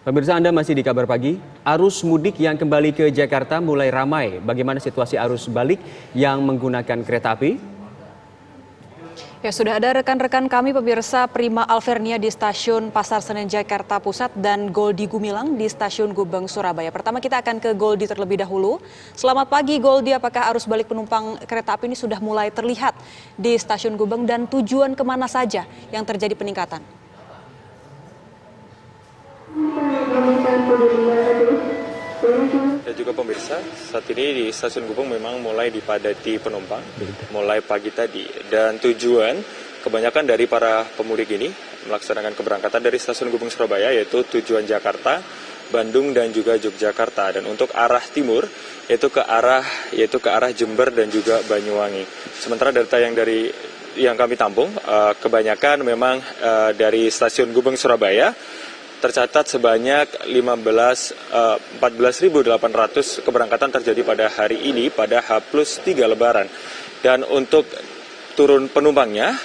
Pemirsa, Anda masih di Kabar Pagi. Arus mudik yang kembali ke Jakarta mulai ramai. Bagaimana situasi arus balik yang menggunakan kereta api? Ya, sudah ada rekan-rekan kami pemirsa Prima Alvernia di Stasiun Pasar Senen Jakarta Pusat dan Goldi Gumilang di Stasiun Gubeng Surabaya. Pertama kita akan ke Goldi terlebih dahulu. Selamat pagi Goldi, apakah arus balik penumpang kereta api ini sudah mulai terlihat di Stasiun Gubeng dan tujuan kemana saja yang terjadi peningkatan? Dan juga pemirsa, saat ini di Stasiun Gubeng memang mulai dipadati penumpang, mulai pagi tadi. Dan tujuan kebanyakan dari para pemudik ini melaksanakan keberangkatan dari Stasiun Gubeng Surabaya, yaitu tujuan Jakarta, Bandung, dan juga Yogyakarta. Dan untuk arah timur, yaitu ke arah Jember dan juga Banyuwangi. Sementara data yang kami tampung, kebanyakan memang dari Stasiun Gubeng Surabaya, tercatat sebanyak 14.800 keberangkatan terjadi pada hari ini pada H+3 Lebaran. Dan untuk turun penumpangnya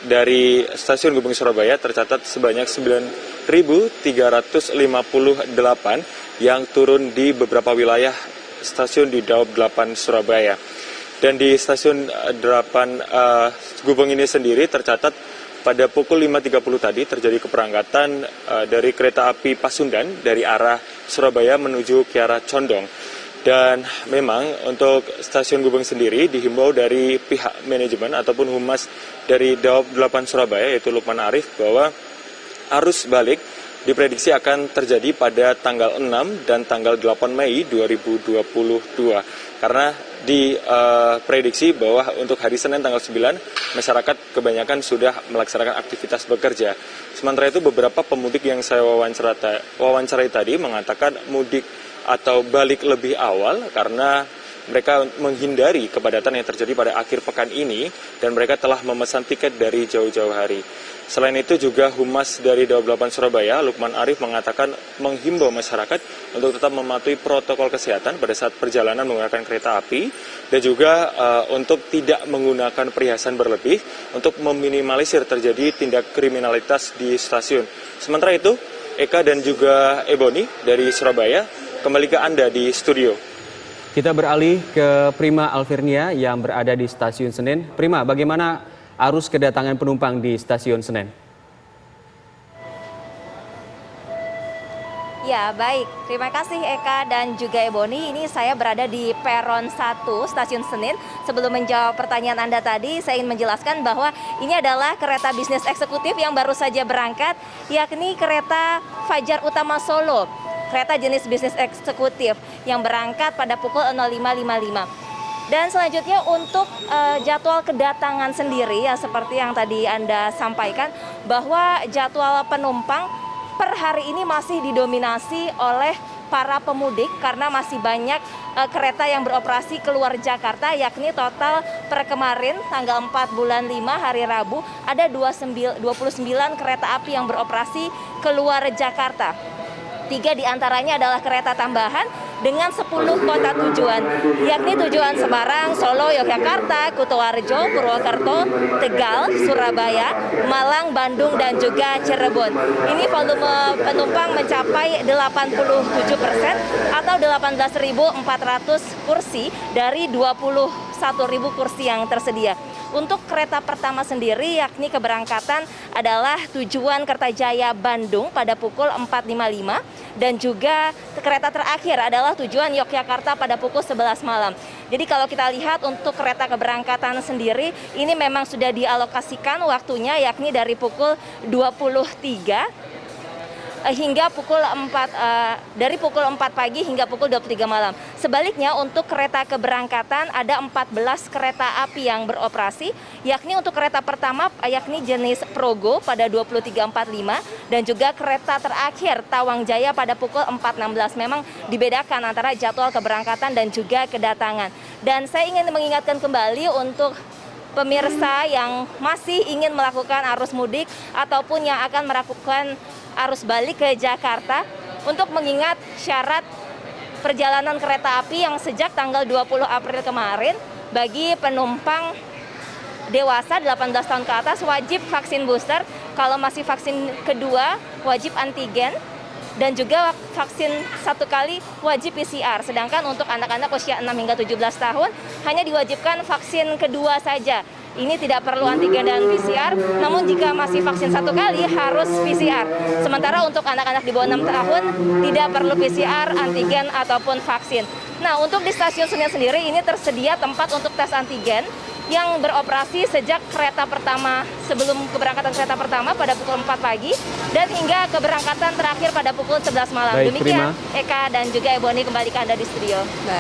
dari Stasiun Gubeng Surabaya tercatat sebanyak 9.358 yang turun di beberapa wilayah stasiun di Daob 8 Surabaya. Dan di Stasiun 8 Gubeng ini sendiri tercatat pada pukul 5.30 tadi terjadi keberangkatan dari kereta api Pasundan dari arah Surabaya menuju Kiara Condong. Dan memang untuk Stasiun Gubeng sendiri dihimbau dari pihak manajemen ataupun humas dari Daob 8 Surabaya, yaitu Lukman Arif, bahwa arus balik diprediksi akan terjadi pada tanggal 6 dan tanggal 8 Mei 2022. Karena diprediksi bahwa untuk hari Senin tanggal 9, masyarakat kebanyakan sudah melaksanakan aktivitas bekerja. Sementara itu beberapa pemudik yang saya wawancarai tadi mengatakan mudik atau balik lebih awal karena mereka menghindari kepadatan yang terjadi pada akhir pekan ini dan mereka telah memesan tiket dari jauh-jauh hari. Selain itu juga Humas dari Daob 8 Surabaya, Lukman Arif, mengatakan menghimbau masyarakat untuk tetap mematuhi protokol kesehatan pada saat perjalanan menggunakan kereta api dan juga untuk tidak menggunakan perhiasan berlebih untuk meminimalisir terjadi tindak kriminalitas di stasiun. Sementara itu, Eka dan juga Ebony dari Surabaya, kembali ke Anda di studio. Kita beralih ke Prima Alvernia yang berada di Stasiun Senen. Prima, bagaimana arus kedatangan penumpang di Stasiun Senen? Ya, baik. Terima kasih Eka dan juga Ebony. Ini saya berada di peron 1 Stasiun Senen. Sebelum menjawab pertanyaan Anda tadi, saya ingin menjelaskan bahwa ini adalah kereta bisnis eksekutif yang baru saja berangkat, yakni kereta Fajar Utama Solo. Kereta jenis bisnis eksekutif yang berangkat pada pukul 05.55. Dan selanjutnya untuk jadwal kedatangan sendiri, ya seperti yang tadi Anda sampaikan, bahwa jadwal penumpang per hari ini masih didominasi oleh para pemudik karena masih banyak kereta yang beroperasi keluar Jakarta, yakni total per kemarin tanggal 4 bulan 5 hari Rabu ada 29 kereta api yang beroperasi keluar Jakarta. 3 diantaranya adalah kereta tambahan dengan 10 kota tujuan, yakni tujuan Semarang, Solo, Yogyakarta, Kutoarjo, Purwokerto, Tegal, Surabaya, Malang, Bandung, dan juga Cirebon. Ini volume penumpang mencapai 87% atau 18.400 kursi dari 21.000 kursi yang tersedia. Untuk kereta pertama sendiri yakni keberangkatan adalah tujuan Kertajaya Bandung pada pukul 4.55 dan juga kereta terakhir adalah tujuan Yogyakarta pada pukul 11 malam. Jadi kalau kita lihat untuk kereta keberangkatan sendiri ini memang sudah dialokasikan waktunya yakni dari pukul 23 hingga pukul 4 dari pukul 4 pagi hingga pukul 23 malam. Sebaliknya untuk kereta keberangkatan ada 14 kereta api yang beroperasi, yakni untuk kereta pertama yakni jenis Progo pada 23.45 dan juga kereta terakhir Tawang Jaya pada pukul 4.16. Memang dibedakan antara jadwal keberangkatan dan juga kedatangan. Dan saya ingin mengingatkan kembali untuk pemirsa yang masih ingin melakukan arus mudik ataupun yang akan melakukan arus balik ke Jakarta untuk mengingat syarat perjalanan kereta api yang sejak tanggal 20 April kemarin bagi penumpang dewasa 18 tahun ke atas wajib vaksin booster, kalau masih vaksin kedua wajib antigen, dan juga vaksin 1 kali wajib PCR. Sedangkan untuk anak-anak usia 6 hingga 17 tahun hanya diwajibkan vaksin kedua saja. Ini tidak perlu antigen dan PCR, namun jika masih vaksin 1 kali harus PCR. Sementara untuk anak-anak di bawah 6 tahun tidak perlu PCR, antigen ataupun vaksin. Nah, untuk di Stasiun Senen sendiri ini tersedia tempat untuk tes antigen yang beroperasi sejak kereta pertama sebelum keberangkatan kereta pertama pada pukul 4 pagi dan hingga keberangkatan terakhir pada pukul 11 malam. Baik, Demikian Prima. Eka dan juga Ebony, kembali ke Anda di studio.